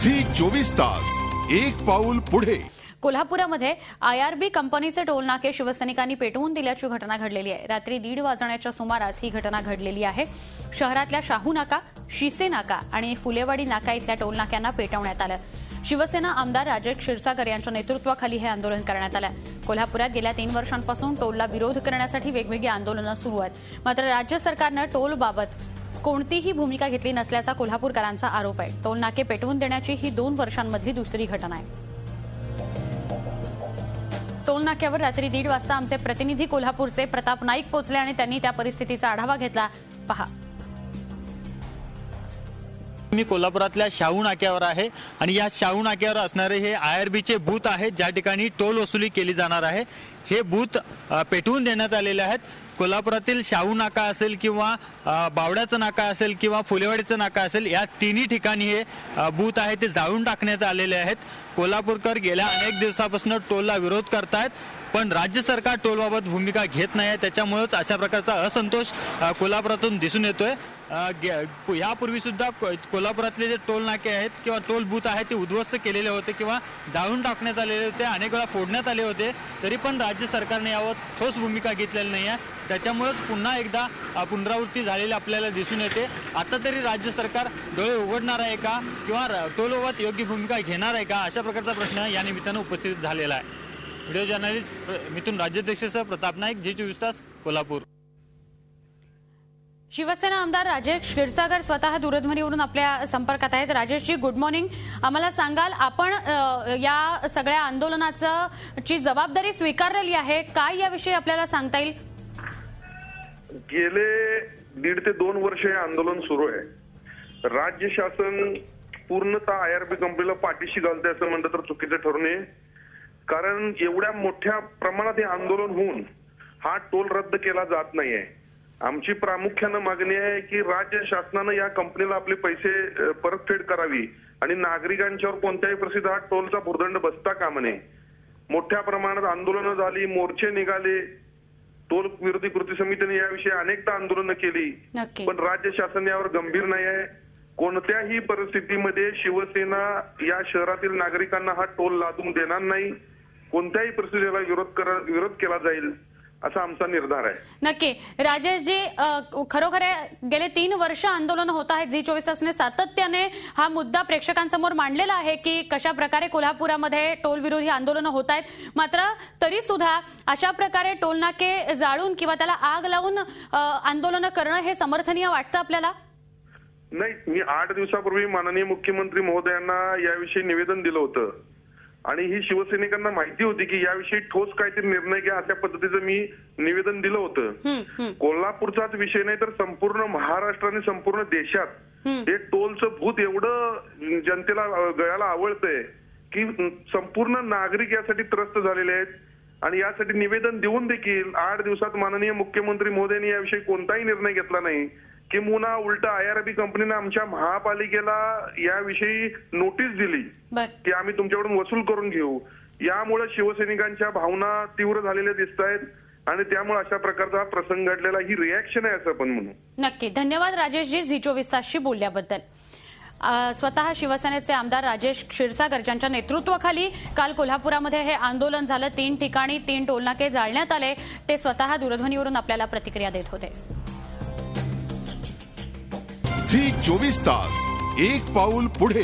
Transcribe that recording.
Zee 24 तास एक पाऊल पुढे। कोल्हापुरामध्ये आयआरबी कंपनीचे टोल नाके शिवसैनिकांनी पेटवून दिल्याची घटना घडलेली आहे। रात्री 1:30 वाजण्याच्या सुमारास ही घटना घडलेली आहे। शहरातल्या शाहू नाका, शिसे नाका आणि फुलेवाडी नाका इथल्या टोल नाक्यांना पेटवण्यात आलं। शिवसेना आमदार राजेश क्षीरसागर यांच्या नेतृत्वाखाली हे आंदोलन करण्यात आलं। कोल्हापुरात गेल्या 3 वर्षांपासून टोलला विरोध करण्यासाठी वेगवेगळी आंदोलनं सुरू आहेत। मात्र राज्य सरकारनं टोलबाबत कोणतीही भूमिका घेतली नसल्याचा कोल्हापूरकरांचा आरोप आहे। टोल नाके पेटवून देण्याची ही 2 वर्षांमधली दुसरी घटना आहे। टोल नाक्यावर रात्री 1:30 वाजता आमचे प्रतिनिधी कोल्हापूरचे प्रताप नाईक पोहोचले आणि त्यांनी त्या परिस्थितीचा आढावा घेतला। पहा। मी कोल्हापुरातल्या शाहू नाक्यावर आहे आणि या शाहू नाक्यावर असणारे हे आयआरबीचे बूथ आहेत ज्या ठिकाणी टोल वसुली केली जाणार आहे। हे बूथ पेटवून देण्यात आलेले आहेत। कोल्हापुरातील शाहू नाका असेल किंवा बावड्याचं नाका असेल किंवा फुलेवाडीचं नाका असेल, या तिन्ही ठिकाणी हे बूथ आहे ते जाळून टाकण्यात आलेले आहेत। कोल्हापूरकर गेल्या अनेक दिवसापासून टोलला विरोध करतायत, पण राज्य सरकार टोलबाबत भूमिका घेत नाही। त्याच्यामुळेच अशा प्रकारचा असंतोष कोल्हापुरातून दिसून येतोय। यापूर्वी सुद्धा कोल्हापुरातले जे टोल नाके आहेत किंवा टोल बूथ आहेत ते उद्ध्वस्त केलेले होते किंवा जाळून टाकण्यात आलेले होते, अनेक वेळा फोडण्यात आले होते, तरी पण राज्य सरकारने यावर ठोस भूमिका घेतलेली नाही आहे। त्याच्यामुळेच पुन्हा एकदा पुनरावृत्ती झालेली आपल्याला दिसून येते। आता तरी राज्य सरकार डोळे उघडणार आहे का किंवा टोलबाबत योग्य भूमिका घेणार आहे का, अशा प्रकारचा प्रश्न या निमित्तानं उपस्थित झालेला आहे। व्हिडिओ जर्नलिस्ट मिथुन राज्याध्यक्षसह प्रताप नाईक, झी 24 तास, कोल्हापूर। शिवसेना आमदार राजेश क्षीरसागर स्वतः दूरध्वनीवरून आपल्या संपर्कात आहेत। राजेशजी, गुड मॉर्निंग। आम्हाला सांगाल, आपण या सगळ्या आंदोलनाची जबाबदारी स्वीकारलेली आहे, काय याविषयी आपल्याला सांगता येईल? गेले 1.5 ते 2 वर्ष हे आंदोलन सुरू आहे। राज्य शासन पूर्णतः आयआरबी कंपनीला पाठीशी घालते असं म्हणलं तर चुकीचं ठरू नये, कारण एवढ्या मोठ्या प्रमाणात हे आंदोलन होऊन हा टोल रद्द केला जात नाहीये। आमची प्रामुख्यानं मागणी आहे की राज्य शासनानं या कंपनीला आपले पैसे परतफेड करावी आणि नागरिकांच्यावर कोणत्याही परिस्थितीत हा टोलचा भुर्दंड बसता कामा नये। मोठ्या प्रमाणात आंदोलनं झाली, मोर्चे निघाले, टोल विरोधी कृती समितीने याविषयी अनेकदा आंदोलनं केली, पण राज्य शासन यावर गंभीर नाही आहे। कोणत्याही परिस्थितीमध्ये शिवसेना या शहरातील नागरिकांना हा टोल लादून देणार नाही। कोणत्याही परिस्थितीला विरोध केला जाईल असा आमचा निर्धार आहे। नक्की राजेशजी, खरोखर गेले 3 वर्ष आंदोलन होत आहेत। झी 24 तासने सातत्याने हा मुद्दा प्रेक्षकांसमोर मांडलेला आहे की कशा प्रकारे कोल्हापुरामध्ये टोल विरोधी आंदोलन होत आहेत, मात्र तरी सुद्धा अशा प्रकारे टोल नाके जाळून किंवा त्याला आग लावून आंदोलन करणं हे समर्थनीय वाटतं आपल्याला? नाही, मी 8 दिवसापूर्वी माननीय मुख्यमंत्री महोदयांना याविषयी निवेदन दिलं होतं आणि ही शिवसैनिकांना माहिती होती की याविषयी ठोस काहीतरी निर्णय घ्या, अशा पद्धतीचं मी निवेदन दिलं होतं। कोल्हापूरचाच विषय नाही तर संपूर्ण महाराष्ट्र आणि संपूर्ण देशात हे टोलचं भूत एवढं जनतेला गळ्याला आवळतंय की संपूर्ण नागरिक यासाठी त्रस्त झालेले आहेत आणि यासाठी निवेदन देऊन देखील 8 दिवसात माननीय मुख्यमंत्री महोदयांनी याविषयी कोणताही निर्णय घेतला नाही। किंबहुना उलट आयआरबी कंपनीने आमच्या महापालिकेला याविषयी नोटीस दिली की आम्ही तुमच्याकडून वसूल करून घेऊ। यामुळे शिवसैनिकांच्या भावना तीव्र झालेल्या दिसत आहेत आणि त्यामुळे अशा प्रकारचा प्रसंग घडलेला ही रिॲक्शन आहे असं आपण म्हणू। नक्की, धन्यवाद राजेशजी झी 24 तासशी बोलल्याबद्दल। स्वतः शिवसेनेचे आमदार राजेश क्षीरसागर यांच्या नेतृत्वाखाली काल कोल्हापुरामध्ये हे आंदोलन झालं। 3 ठिकाणी 3 टोलनाके जाळण्यात आले। ते स्वतः दूरध्वनीवरून आपल्याला प्रतिक्रिया देत होते। झी 24 तास एक पाऊल पुढे।